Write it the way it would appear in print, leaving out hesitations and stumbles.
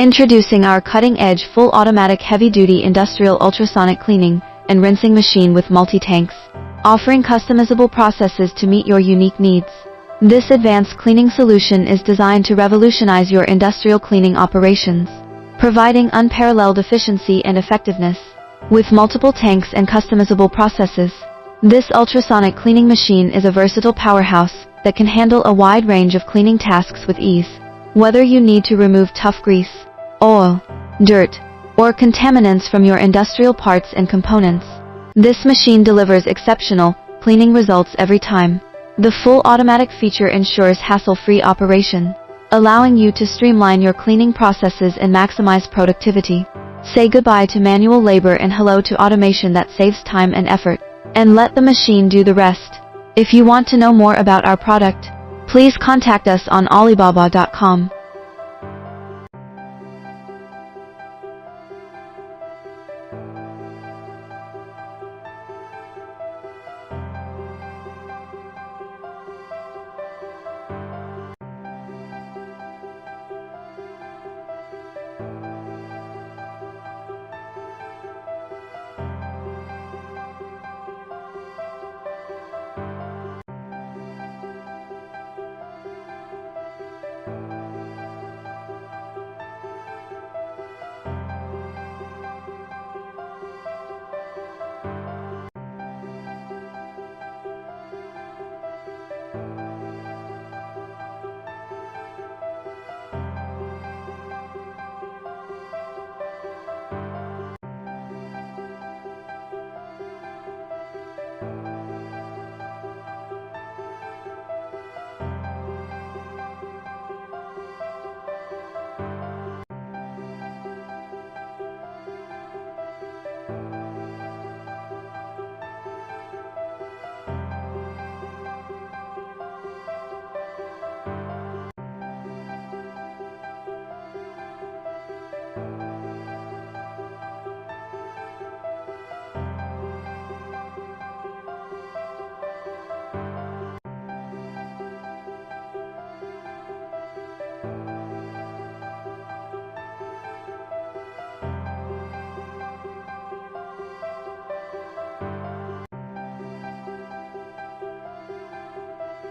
Introducing our cutting-edge full automatic heavy-duty industrial ultrasonic cleaning and rinsing machine with multi-tanks, offering customizable processes to meet your unique needs. This advanced cleaning solution is designed to revolutionize your industrial cleaning operations, providing unparalleled efficiency and effectiveness. With multiple tanks and customizable processes, this ultrasonic cleaning machine is a versatile powerhouse that can handle a wide range of cleaning tasks with ease. Whether you need to remove tough grease, oil, dirt, or contaminants from your industrial parts and components, this machine delivers exceptional cleaning results every time. The full automatic feature ensures hassle-free operation, allowing you to streamline your cleaning processes and maximize productivity. Say goodbye to manual labor and hello to automation that saves time and effort. And let the machine do the rest. If you want to know more about our product, please contact us on Alibaba.com.